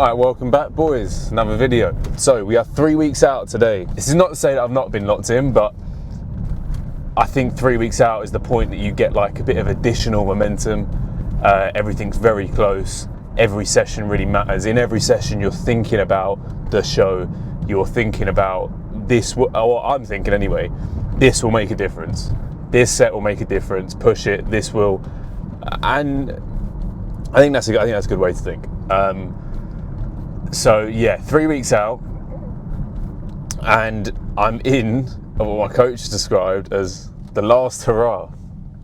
Alright, welcome back boys, another video. So we are 3 weeks out today. This is not to say that I've not been locked in, but I think 3 weeks out is the point that you get like a bit of additional momentum. Everything's very close. Every session really matters. In every session you're thinking about the show. You're thinking about this, or I'm thinking anyway, this will make a difference. This set will make a difference, push it, this will, and I think that's a good way to think. So yeah, 3 weeks out, and I'm in what my coach described as the last hurrah,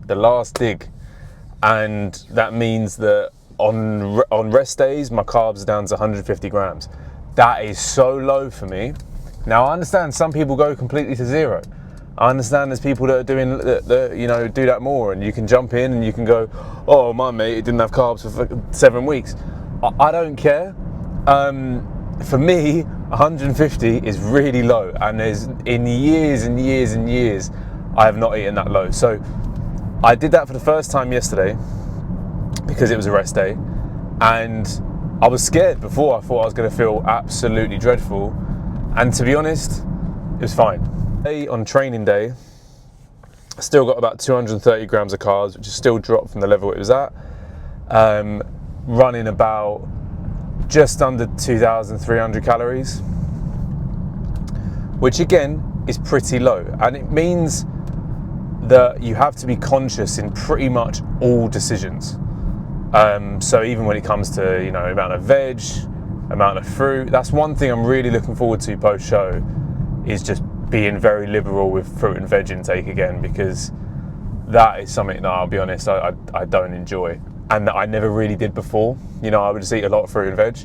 the last dig, and that means that on rest days my carbs are down to 150 grams. That is so low for me. Now I understand some people go completely to zero. I understand there's people that are doing that, do that more, and you can jump in and you can go, oh my mate, it didn't have carbs for 7 weeks. I don't care. For me, 150 is really low, and there's in years and years and years I have not eaten that low. So I did that for the first time yesterday because it was a rest day, and I was scared before. I thought I was going to feel absolutely dreadful, and to be honest, it was fine. On training day, I still got about 230 grams of carbs, which is still dropped from the level it was at. Running about just under 2,300 calories, which again is pretty low, and it means that you have to be conscious in pretty much all decisions. So even when it comes to amount of veg, amount of fruit, that's one thing I'm really looking forward to post show, is just being very liberal with fruit and veg intake again, because that is something that I'll be honest I don't enjoy, and that I never really did before. I would just eat a lot of fruit and veg.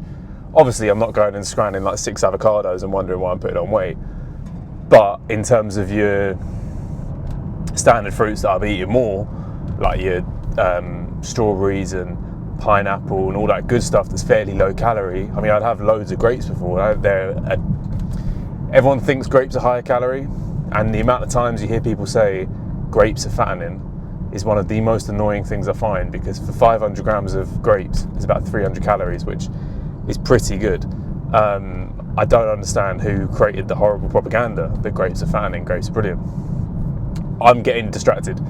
Obviously I'm not going and scrambling like 6 avocados and wondering why I'm putting on weight, but in terms of your standard fruits that I've eaten more, like your strawberries and pineapple and all that good stuff that's fairly low calorie. I mean, I'd have loads of grapes before. Everyone thinks grapes are higher calorie, and the amount of times you hear people say grapes are fattening is one of the most annoying things I find, because for 500 grams of grapes it's about 300 calories, which is pretty good. I don't understand who created the horrible propaganda that grapes are fattening, grapes are brilliant. I'm getting distracted,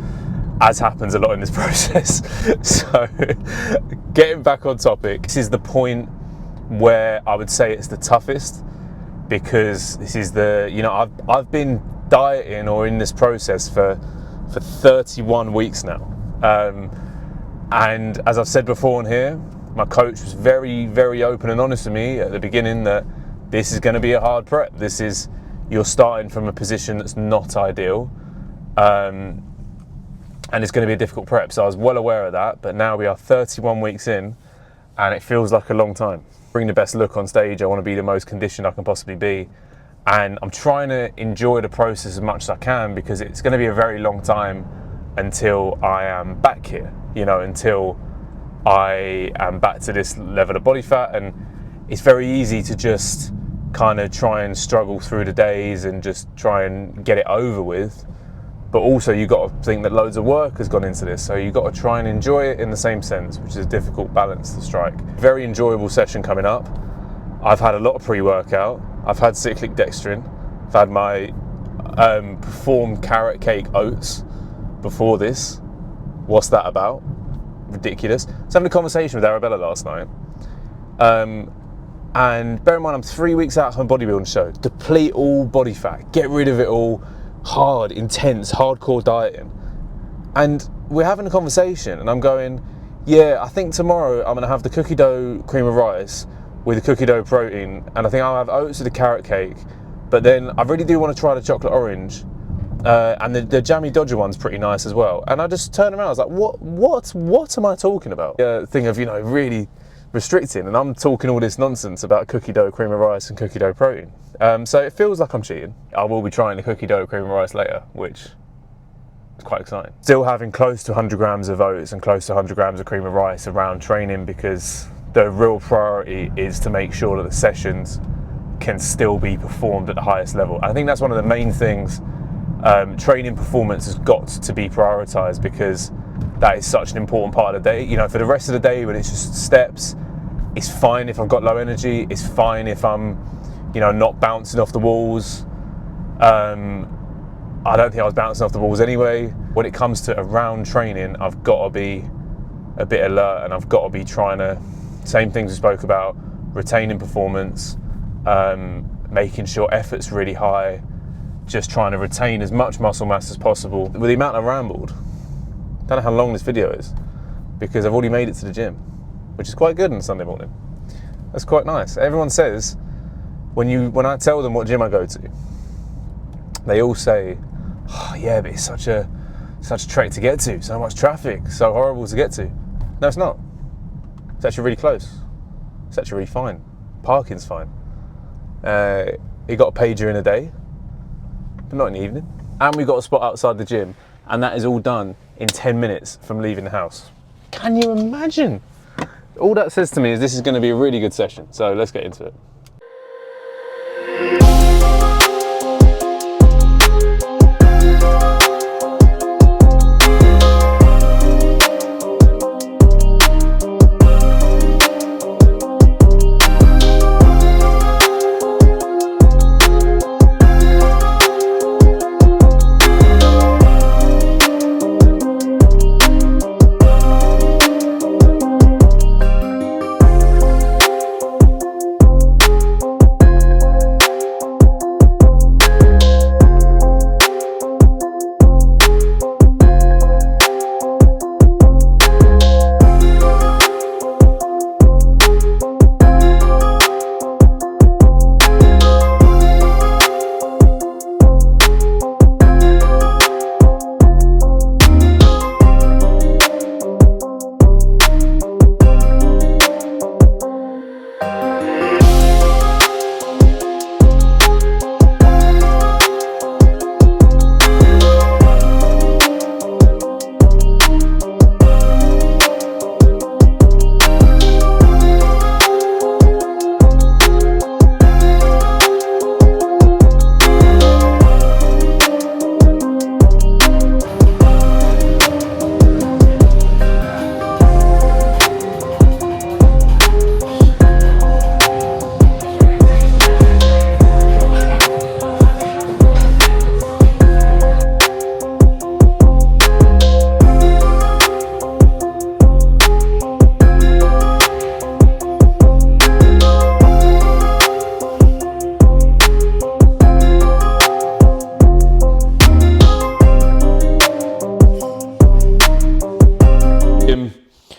as happens a lot in this process. So getting back on topic, this is the point where I would say it's the toughest, because this is I've been dieting or in this process for 31 weeks now, and as I've said before on here, my coach was very, very open and honest with me at the beginning that this is going to be a hard prep. You're starting from a position that's not ideal, and it's going to be a difficult prep. So I was well aware of that, but now we are 31 weeks in, and it feels like a long time. Bring the best look on stage. I want to be the most conditioned I can possibly be, and I'm trying to enjoy the process as much as I can, because it's going to be a very long time until I am back here, until I am back to this level of body fat. And it's very easy to just kind of try and struggle through the days and just try and get it over with, but also you've got to think that loads of work has gone into this, so you've got to try and enjoy it in the same sense, which is a difficult balance to strike. Very enjoyable session coming up. I've had a lot of pre-workout. I've had cyclic dextrin. I've had my Perform carrot cake oats before this. What's that about? Ridiculous. I was having a conversation with Arabella last night, and bear in mind I'm 3 weeks out from a bodybuilding show. Deplete all body fat, get rid of it all. Hard, intense, hardcore dieting, and we're having a conversation, and I'm going, yeah, I think tomorrow I'm going to have the cookie dough cream of rice with the cookie dough protein, and I think I'll have oats with the carrot cake, but then I really do want to try the chocolate orange, and the jammy dodger one's pretty nice as well. And I just turned around, I was like, what am I talking about? Thing of really restricting, and I'm talking all this nonsense about cookie dough cream of rice and cookie dough protein. So it feels like I'm cheating. I will be trying the cookie dough cream of rice later, which is quite exciting. Still having close to 100 grams of oats and close to 100 grams of cream of rice around training, because the real priority is to make sure that the sessions can still be performed at the highest level. I think that's one of the main things. Training performance has got to be prioritized, because that is such an important part of the day. For the rest of the day when it's just steps, It's fine if I've got low energy. It's fine if I'm, you know, not bouncing off the walls. I don't think I was bouncing off the walls anyway. When it comes to around training, I've got to be a bit alert, and I've got to be trying to, same things we spoke about, retaining performance, making sure effort's really high, just trying to retain as much muscle mass as possible. With the amount I rambled, I don't know how long this video is, because I've already made it to the gym, which is quite good on Sunday morning. That's quite nice. Everyone says, when I tell them what gym I go to, they all say, oh, yeah, but it's such a trek to get to, so much traffic, so horrible to get to. No, it's not. It's actually really close. It's actually really fine. Parking's fine. You got a pager in a day, but not in the evening. And we've got a spot outside the gym, and that is all done in 10 minutes from leaving the house. Can you imagine? All that says to me is this is going to be a really good session, so let's get into it.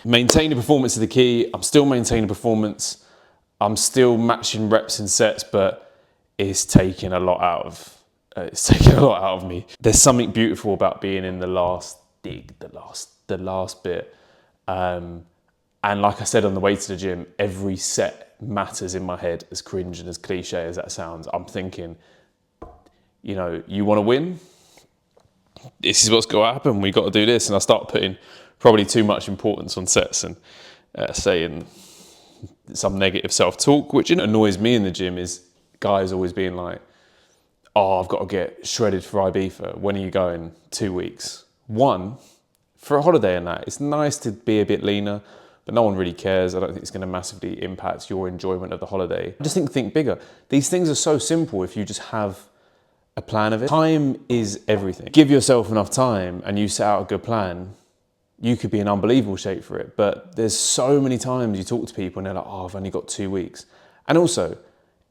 Maintaining performance is the key. I'm still maintaining performance. I'm still matching reps and sets, but it's taking a lot out of me. There's something beautiful about being in the last dig, the last bit. And like I said on the way to the gym, every set matters in my head, as cringe and as cliche as that sounds. I'm thinking, you know, you want to win? This is what's going to happen. We got to do this. And I start putting probably too much importance on sets and saying some negative self-talk, which annoys me in the gym, is guys always being like, oh, I've got to get shredded for Ibiza. When are you going? 2 weeks. One, for a holiday and that, it's nice to be a bit leaner, but no one really cares. I don't think it's going to massively impact your enjoyment of the holiday. I just think bigger. These things are so simple if you just have a plan of it. Time is everything. Give yourself enough time and you set out a good plan, you could be in unbelievable shape for it. But there's so many times you talk to people and they're like, oh, I've only got 2 weeks. And also,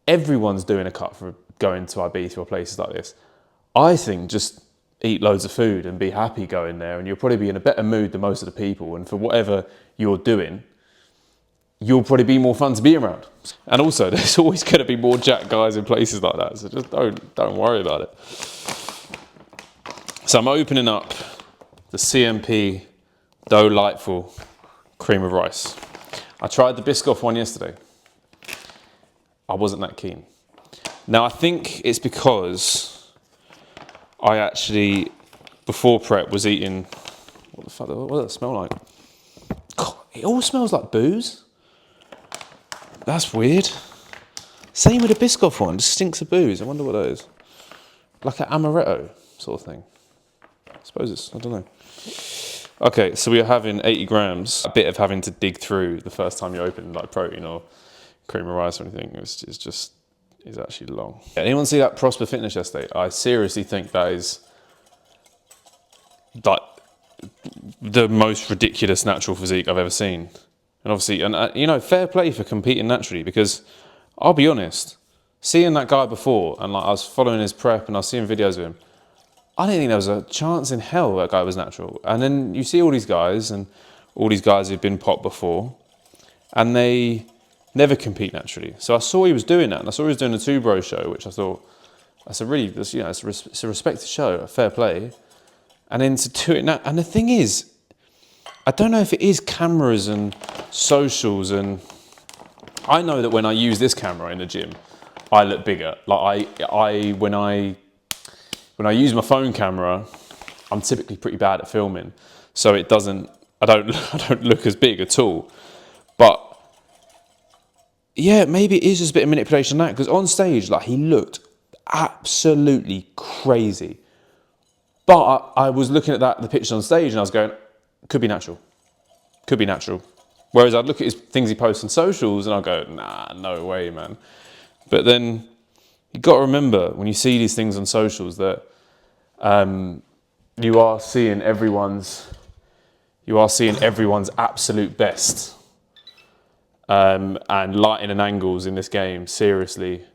everyone's doing a cut for going to Ibiza or places like this. I think just eat loads of food and be happy going there, and you'll probably be in a better mood than most of the people. And for whatever you're doing, you'll probably be more fun to be around. And also, there's always going to be more jack guys in places like that. So just don't worry about it. So I'm opening up the CMP Delightful cream of rice. I tried the Biscoff one yesterday. I wasn't that keen. Now I think it's because I actually, before prep, was eating, what the fuck, what does that smell like? God, it all smells like booze. That's weird. Same with the Biscoff one, just stinks of booze. I wonder what that is. Like an amaretto sort of thing. I suppose it's, I don't know. Okay, so we are having 80 grams. A bit of having to dig through the first time you open like protein or cream of rice or anything. It's actually long. Anyone see that Prosper Fitness yesterday? I seriously think that is like the most ridiculous natural physique I've ever seen. And obviously, you know, fair play for competing naturally, because I'll be honest, seeing that guy before and like I was following his prep and I was seeing videos of him, I didn't think there was a chance in hell that guy was natural. And then you see all these guys and all these guys who've been popped before and they never compete naturally. So I saw he was doing that and I saw he was doing a Two Bro show, which I thought, it's a respected show, a fair play. And then to do it now, and the thing is, I don't know if it is cameras and socials, and I know that when I use this camera in the gym, I look bigger. Like when I use my phone camera, I'm typically pretty bad at filming, so I don't look as big at all. But yeah, maybe it is just a bit of manipulation of that, because on stage, like, he looked absolutely crazy. But I was looking at the pictures on stage and I was going, could be natural. Could be natural. Whereas I'd look at his things he posts on socials and I'd go, nah, no way, man. But then you've got to remember when you see these things on socials that you are seeing everyone's absolute best. And lighting and angles in this game seriously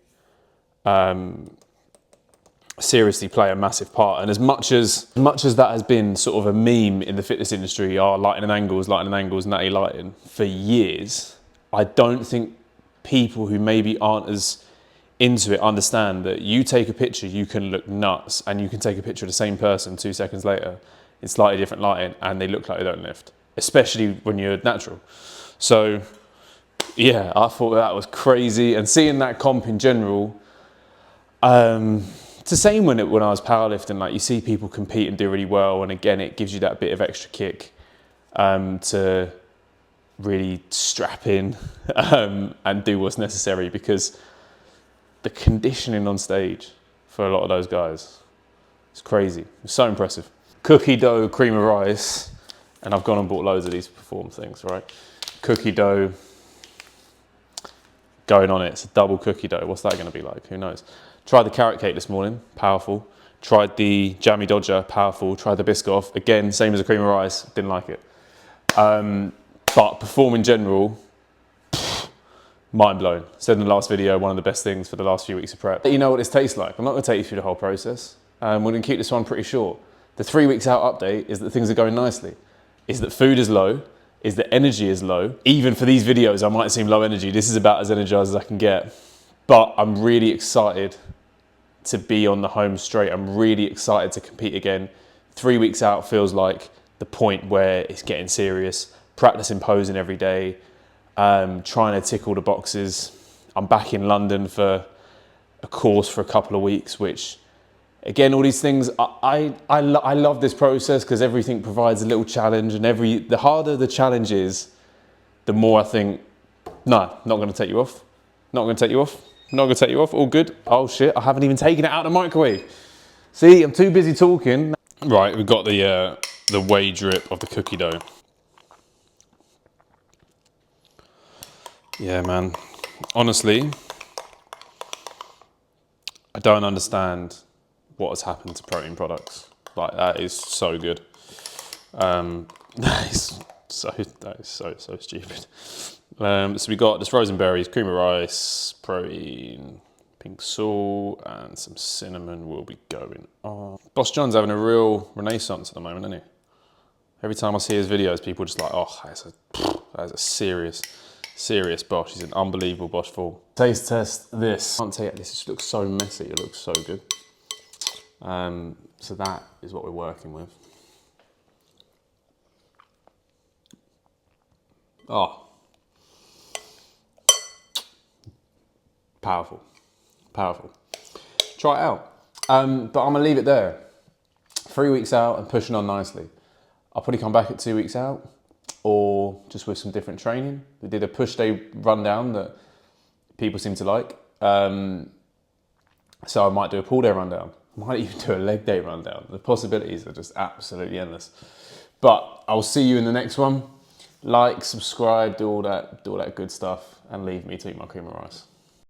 play a massive part. And as much as that has been sort of a meme in the fitness industry, lighting and angles, natty lighting, for years, I don't think people who maybe aren't as into it understand that you take a picture, you can look nuts, and you can take a picture of the same person 2 seconds later in slightly different lighting and they look like they don't lift, especially when you're natural. So yeah, I thought that was crazy. And seeing that comp in general, it's the same when I was powerlifting. Like, you see people compete and do really well, and again, it gives you that bit of extra kick to really strap in and do what's necessary, because the conditioning on stage for a lot of those guys is crazy. It's so impressive. Cookie dough, cream of rice, and I've gone and bought loads of these Perform things, right? Cookie dough going on it. It's a double cookie dough. What's that going to be like? Who knows? Tried the carrot cake this morning, powerful. Tried the jammy dodger, powerful. Tried the Biscoff, again, same as the cream of rice, didn't like it. But Perform in general, mind blown. Said in the last video, one of the best things for the last few weeks of prep. You know what this tastes like. I'm not going to take you through the whole process. We're going to keep this one pretty short. The 3 weeks out update is that things are going nicely. Is that food is low, is that energy is low. Even for these videos, I might seem low energy. This is about as energized as I can get. But I'm really excited to be on the home straight. I'm really excited to compete again. 3 weeks out feels like the point where it's getting serious. Practicing posing every day, trying to tick all the boxes. I'm back in London for a course for a couple of weeks, which, again, all these things, I love this process because everything provides a little challenge, and the harder the challenge is, the more I think, no, not going to take you off. Not going to take you off. Not going to take you off. All good. Oh shit, I haven't even taken it out of the microwave. See, I'm too busy talking. Right, we've got the whey drip of the cookie dough. Yeah, man. Honestly, I don't understand what has happened to protein products. Like, that is so good. That is so stupid. So we got this frozen berries, cream of rice, protein, pink salt, and some cinnamon will be going on. Boss John's having a real renaissance at the moment, isn't he? Every time I see his videos, people are just like, oh, that is a serious Bosch. He's an unbelievable Bosch fool. Taste test this. I can't tell you, this just looks so messy. It looks so good. So that is what we're working with. Oh. Powerful. Try it out. But I'm gonna leave it there. 3 weeks out and pushing on nicely. I'll probably come back at 2 weeks out, or just with some different training. We did a push day rundown that people seem to like. So I might do a pull day rundown. Might even do a leg day rundown. The possibilities are just absolutely endless. But I'll see you in the next one. Like, subscribe, do all that good stuff, and leave me to eat my cream of rice.